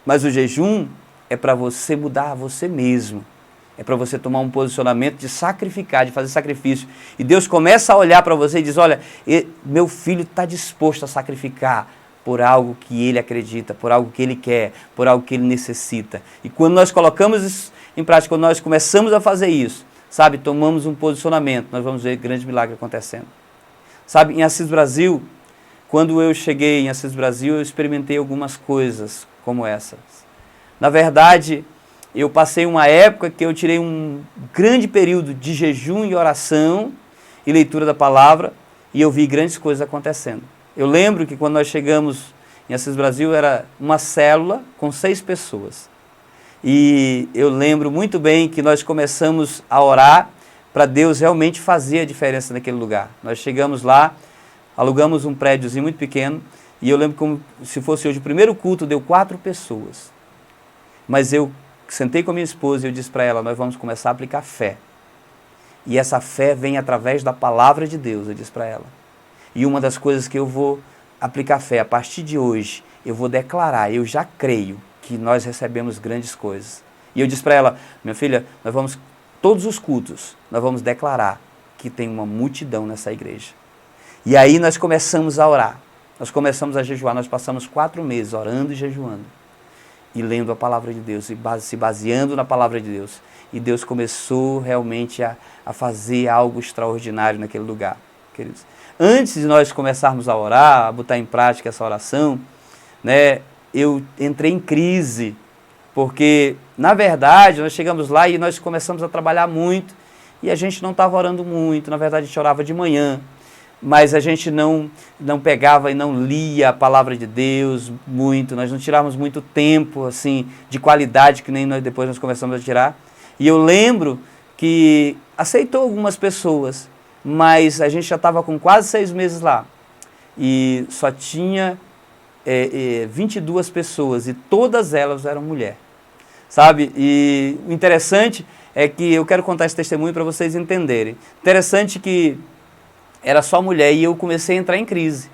Mas o jejum é para você mudar você mesmo. É para você tomar um posicionamento de sacrificar, de fazer sacrifício. E Deus começa a olhar para você e diz, olha, meu filho está disposto a sacrificar por algo que ele acredita, por algo que ele quer, por algo que ele necessita. E quando nós colocamos isso em prática, quando nós começamos a fazer isso, sabe, tomamos um posicionamento, nós vamos ver grandes milagres acontecendo. Sabe, em Assis Brasil, quando eu cheguei em Assis Brasil, eu experimentei algumas coisas como essas. Na verdade, eu passei uma época que eu tirei um grande período de jejum e oração e leitura da palavra e eu vi grandes coisas acontecendo. Eu lembro que quando nós chegamos em Assis Brasil era uma célula com 6 pessoas. E eu lembro muito bem que nós começamos a orar para Deus realmente fazer a diferença naquele lugar. Nós chegamos lá, alugamos um prédiozinho muito pequeno e eu lembro como se fosse hoje o primeiro culto, deu 4 pessoas. Mas eu sentei com a minha esposa e eu disse para ela, nós vamos começar a aplicar fé. E essa fé vem através da palavra de Deus, eu disse para ela. E uma das coisas que eu vou aplicar fé a partir de hoje, eu vou declarar, eu já creio que nós recebemos grandes coisas. E eu disse para ela, minha filha, nós vamos, todos os cultos, nós vamos declarar que tem uma multidão nessa igreja. E aí nós começamos a orar, nós começamos a jejuar, nós passamos 4 meses orando e jejuando, e lendo a palavra de Deus, e se baseando na palavra de Deus. E Deus começou realmente a fazer algo extraordinário naquele lugar, queridos. Antes de nós começarmos a orar, a botar em prática essa oração, né, eu entrei em crise, porque, na verdade, nós chegamos lá e nós começamos a trabalhar muito, e a gente não estava orando muito, na verdade a gente orava de manhã, mas a gente não pegava e não lia a palavra de Deus muito, nós não tirávamos muito tempo, assim, de qualidade, que nem depois nós começamos a tirar. E eu lembro que aceitou algumas pessoas, mas a gente já estava com quase 6 meses lá, e só tinha 22 pessoas, e todas elas eram mulher, sabe? E o interessante é que eu quero contar esse testemunho para vocês entenderem. Interessante que era só mulher e eu comecei a entrar em crise,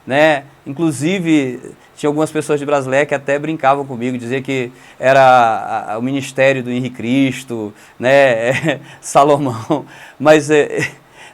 né? Inclusive, tinha algumas pessoas de Brasileia que até brincavam comigo, diziam que era o ministério do Henrique Cristo, né? Salomão, mas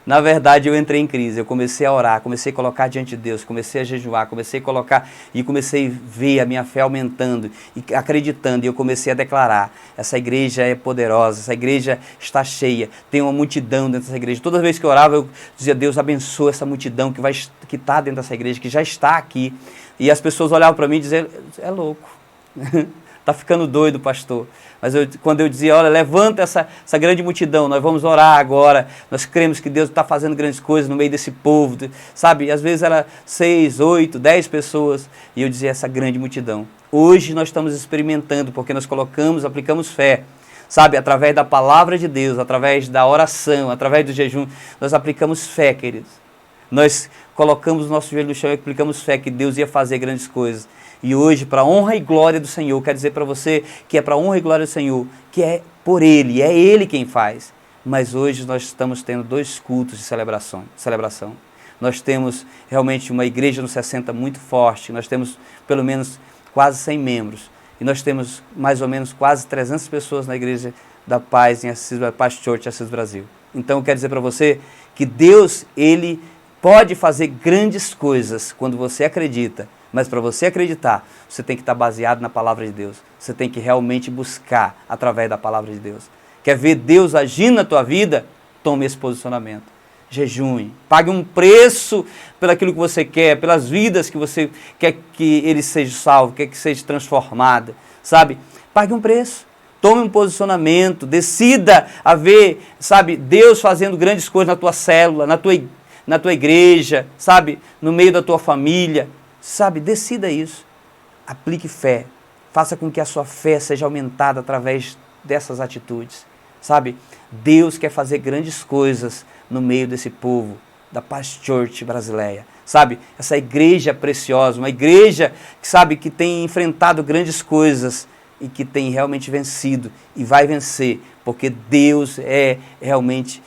na verdade eu entrei em crise, eu comecei a orar, comecei a colocar diante de Deus, comecei a jejuar, comecei a colocar e comecei a ver a minha fé aumentando e acreditando, e eu comecei a declarar, essa igreja é poderosa, essa igreja está cheia, tem uma multidão dentro dessa igreja. Toda vez que eu orava eu dizia, Deus abençoa essa multidão que está dentro dessa igreja, que já está aqui, e as pessoas olhavam para mim e diziam, é louco, está ficando doido, pastor. Mas quando eu dizia, olha, levanta essa grande multidão, nós vamos orar agora, nós cremos que Deus está fazendo grandes coisas no meio desse povo, sabe? Às vezes era 6, 8, 10 pessoas, e eu dizia, essa grande multidão. Hoje nós estamos experimentando, porque nós aplicamos fé, sabe? Através da palavra de Deus, através da oração, através do jejum, nós aplicamos fé, queridos. Nós colocamos o nosso joelho no chão e aplicamos fé que Deus ia fazer grandes coisas. E hoje, para a honra e glória do Senhor, quero dizer para você que é para a honra e glória do Senhor, que é por Ele, é Ele quem faz. Mas hoje nós estamos tendo 2 cultos de celebração. Nós temos realmente uma igreja no 60 muito forte, nós temos pelo menos quase 100 membros. E nós temos mais ou menos quase 300 pessoas na igreja da Paz, em Assis, Paz Church, Assis Brasil. Então eu quero dizer para você que Deus, Ele pode fazer grandes coisas quando você acredita. Mas para você acreditar, você tem que estar baseado na palavra de Deus. Você tem que realmente buscar através da palavra de Deus. Quer ver Deus agindo na tua vida? Tome esse posicionamento. Jejue. Pague um preço pelo aquilo que você quer, pelas vidas que você quer que ele seja salvo, quer que seja transformada. Sabe? Pague um preço. Tome um posicionamento. Decida a ver, sabe, Deus fazendo grandes coisas na tua célula, na tua igreja, sabe? No meio da tua família. Sabe, decida isso, aplique fé, faça com que a sua fé seja aumentada através dessas atitudes, sabe? Deus quer fazer grandes coisas no meio desse povo, da Paz Church Brasileia, sabe? Essa igreja preciosa, uma igreja que sabe que tem enfrentado grandes coisas e que tem realmente vencido e vai vencer, porque Deus é realmente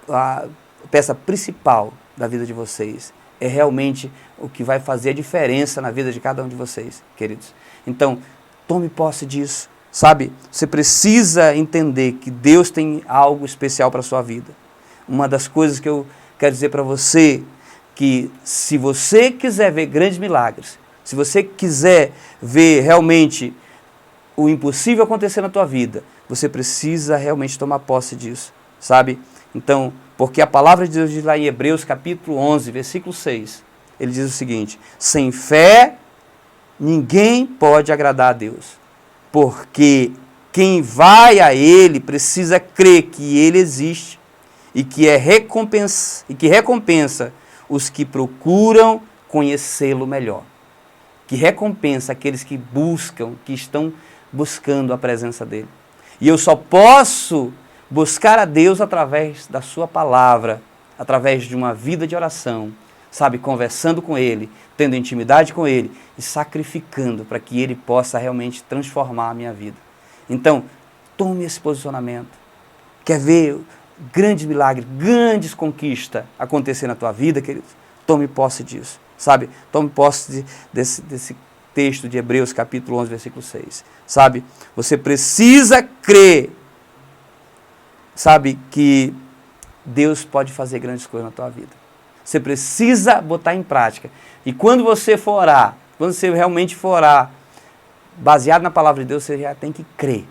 a peça principal da vida de vocês. É realmente o que vai fazer a diferença na vida de cada um de vocês, queridos. Então, tome posse disso, sabe? Você precisa entender que Deus tem algo especial para a sua vida. Uma das coisas que eu quero dizer para você, que se você quiser ver grandes milagres, se você quiser ver realmente o impossível acontecer na tua vida, você precisa realmente tomar posse disso, sabe? Então, porque a palavra de Deus diz lá em Hebreus capítulo 11, versículo 6, ele diz o seguinte, sem fé ninguém pode agradar a Deus, porque quem vai a Ele precisa crer que Ele existe e que recompensa os que procuram conhecê-lo melhor, que recompensa aqueles que buscam, que estão buscando a presença dEle. E eu só posso buscar a Deus através da sua palavra, através de uma vida de oração, sabe, conversando com Ele, tendo intimidade com Ele e sacrificando para que Ele possa realmente transformar a minha vida. Então, tome esse posicionamento. Quer ver grandes milagres, grandes conquistas acontecer na tua vida, queridos? Tome posse disso, sabe? Tome posse desse texto de Hebreus capítulo 11, versículo 6, sabe? Você precisa crer, sabe, que Deus pode fazer grandes coisas na tua vida. Você precisa botar em prática. E quando você for orar, quando você realmente for orar, baseado na palavra de Deus, você já tem que crer,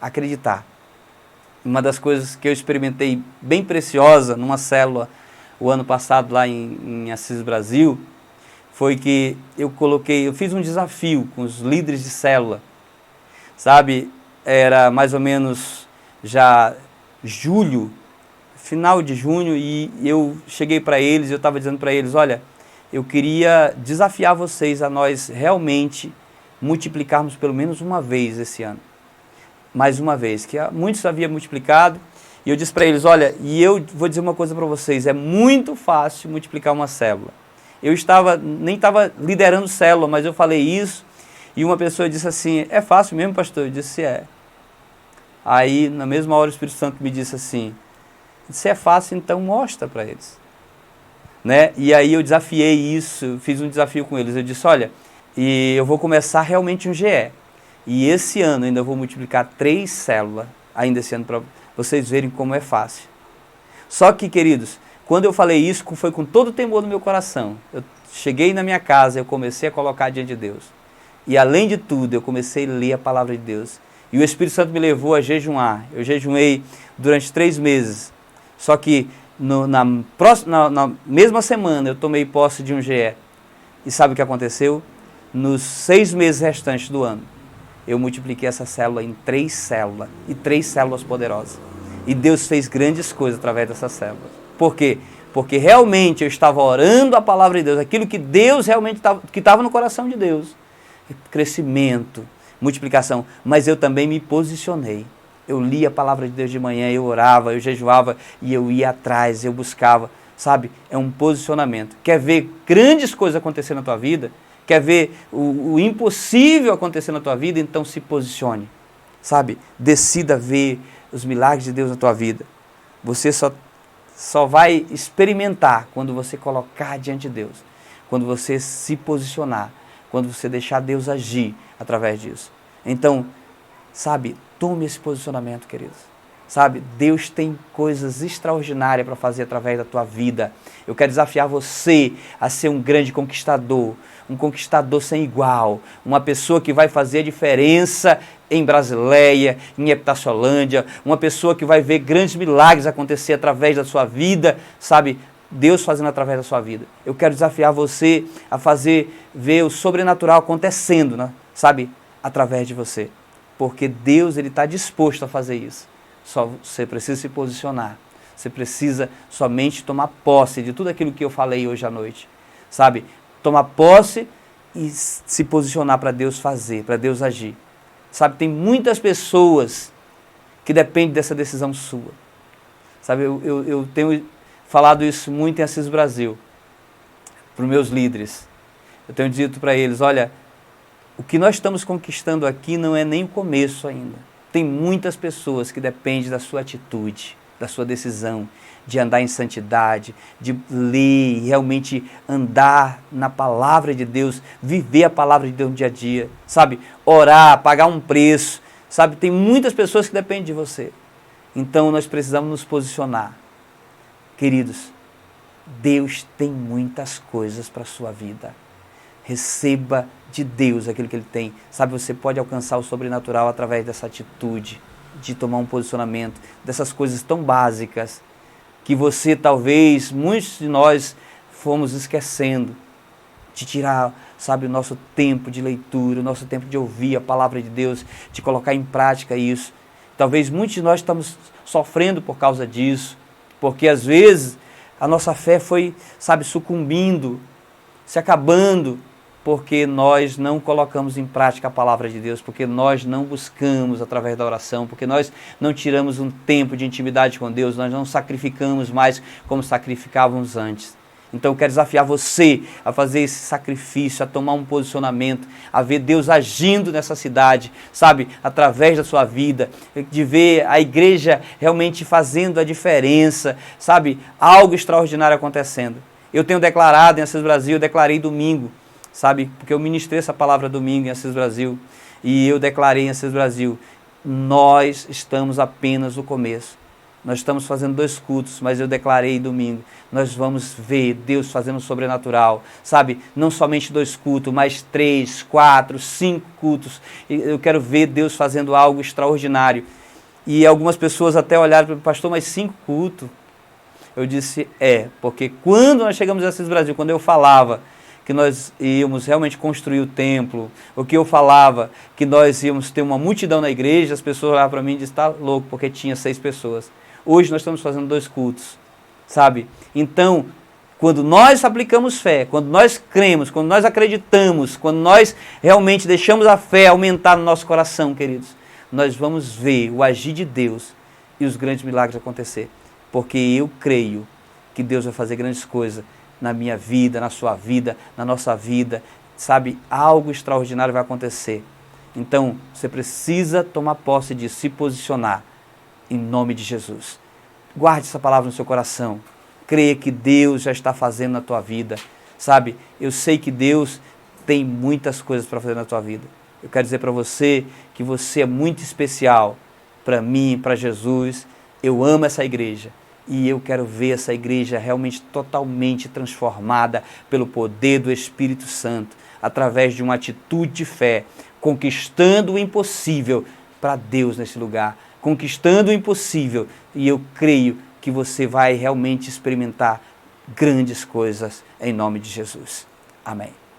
acreditar. Uma das coisas que eu experimentei bem preciosa numa célula o ano passado lá em Assis, Brasil, foi que eu fiz um desafio com os líderes de célula, sabe? Era mais ou menos já julho, final de junho, e eu cheguei para eles, eu estava dizendo para eles, olha, eu queria desafiar vocês a nós realmente multiplicarmos pelo menos uma vez esse ano. Mais uma vez, que muitos haviam multiplicado, e eu disse para eles, olha, e eu vou dizer uma coisa para vocês, é muito fácil multiplicar uma célula. Eu nem estava liderando célula, mas eu falei isso, e uma pessoa disse assim, é fácil mesmo, pastor? Eu disse, é. Aí, na mesma hora, o Espírito Santo me disse assim, se é fácil, então mostra para eles. Né? E aí eu desafiei isso, fiz um desafio com eles, eu disse, olha, e eu vou começar realmente um GE. E esse ano ainda vou multiplicar 3 células, ainda esse ano, para vocês verem como é fácil. Só que, queridos, quando eu falei isso, foi com todo o temor no meu coração. Eu cheguei na minha casa, eu comecei a colocar diante de Deus. E além de tudo, eu comecei a ler a palavra de Deus. E o Espírito Santo me levou a jejuar. Eu jejuei durante 3 meses. Só que na mesma semana eu tomei posse de um GE. E sabe o que aconteceu? Nos 6 meses restantes do ano, eu multipliquei essa célula em 3 células, e 3 células poderosas. E Deus fez grandes coisas através dessas células. Por quê? Porque realmente eu estava orando a palavra de Deus, aquilo que Deus realmente estava no coração de Deus. Crescimento, multiplicação. Mas eu também me posicionei. Eu li a palavra de Deus de manhã, eu orava, eu jejuava e eu ia atrás, eu buscava. Sabe? É um posicionamento. Quer ver grandes coisas acontecer na tua vida? Quer ver o impossível acontecer na tua vida? Então se posicione, sabe? Decida ver os milagres de Deus na tua vida. Você só vai experimentar quando você colocar diante de Deus, quando você se posicionar, quando você deixar Deus agir através disso. Então, sabe, tome esse posicionamento, queridos. Sabe, Deus tem coisas extraordinárias para fazer através da tua vida. Eu quero desafiar você a ser um grande conquistador, um conquistador sem igual, uma pessoa que vai fazer a diferença em Brasileia, em Epitaciolândia, uma pessoa que vai ver grandes milagres acontecer através da sua vida, sabe, Deus fazendo através da sua vida. Eu quero desafiar você a ver o sobrenatural acontecendo, né? Sabe, através de você, porque Deus está disposto a fazer isso. Só você precisa se posicionar, você precisa somente tomar posse de tudo aquilo que eu falei hoje à noite, sabe? Tomar posse e se posicionar para Deus fazer, para Deus agir. Sabe, tem muitas pessoas que dependem dessa decisão sua. Sabe, eu tenho falado isso muito em Assis Brasil, para os meus líderes. Eu tenho dito para eles, olha, o que nós estamos conquistando aqui não é nem o começo ainda. Tem muitas pessoas que dependem da sua atitude, da sua decisão, de andar em santidade, de ler, realmente andar na palavra de Deus, viver a palavra de Deus no dia a dia, sabe? Orar, pagar um preço, sabe? Tem muitas pessoas que dependem de você. Então nós precisamos nos posicionar. Queridos, Deus tem muitas coisas para a sua vida. Receba de Deus aquilo que Ele tem. Sabe, você pode alcançar o sobrenatural através dessa atitude, de tomar um posicionamento, dessas coisas tão básicas, que você talvez, muitos de nós, fomos esquecendo, de tirar, sabe, o nosso tempo de leitura, o nosso tempo de ouvir a palavra de Deus, de colocar em prática isso. Talvez muitos de nós estamos sofrendo por causa disso, porque às vezes a nossa fé foi, sabe, sucumbindo, se acabando, porque nós não colocamos em prática a palavra de Deus, porque nós não buscamos através da oração, porque nós não tiramos um tempo de intimidade com Deus, nós não sacrificamos mais como sacrificávamos antes. Então eu quero desafiar você a fazer esse sacrifício, a tomar um posicionamento, a ver Deus agindo nessa cidade, sabe, através da sua vida, de ver a igreja realmente fazendo a diferença, sabe, algo extraordinário acontecendo. Eu tenho declarado em Assis Brasil, eu declarei domingo, sabe? Porque eu ministrei essa palavra domingo em Assis Brasil. E eu declarei em Assis Brasil, nós estamos apenas no começo. Nós estamos fazendo 2 cultos, mas eu declarei domingo, nós vamos ver Deus fazendo sobrenatural, sabe? Não somente 2 cultos, mas 3, 4, 5 cultos. Eu quero ver Deus fazendo algo extraordinário. E algumas pessoas até olharam para o pastor, mas 5 cultos? Eu disse, porque quando nós chegamos a Assis Brasil, quando eu falava que nós íamos realmente construir o templo, o que eu falava que nós íamos ter uma multidão na igreja, as pessoas olhavam para mim e diziam, está louco, porque tinha 6 pessoas. Hoje nós estamos fazendo 2 cultos, sabe? Então, quando nós aplicamos fé, quando nós cremos, quando nós acreditamos, quando nós realmente deixamos a fé aumentar no nosso coração, queridos, nós vamos ver o agir de Deus e os grandes milagres acontecer. Porque eu creio que Deus vai fazer grandes coisas na minha vida, na sua vida, na nossa vida, sabe? Algo extraordinário vai acontecer. Então, você precisa tomar posse disso, se posicionar em nome de Jesus. Guarde essa palavra no seu coração. Creia que Deus já está fazendo na tua vida, sabe? Eu sei que Deus tem muitas coisas para fazer na tua vida. Eu quero dizer para você que você é muito especial para mim, para Jesus. Eu amo essa igreja. E eu quero ver essa igreja realmente totalmente transformada pelo poder do Espírito Santo, através de uma atitude de fé, conquistando o impossível para Deus nesse lugar, conquistando o impossível. E eu creio que você vai realmente experimentar grandes coisas em nome de Jesus. Amém.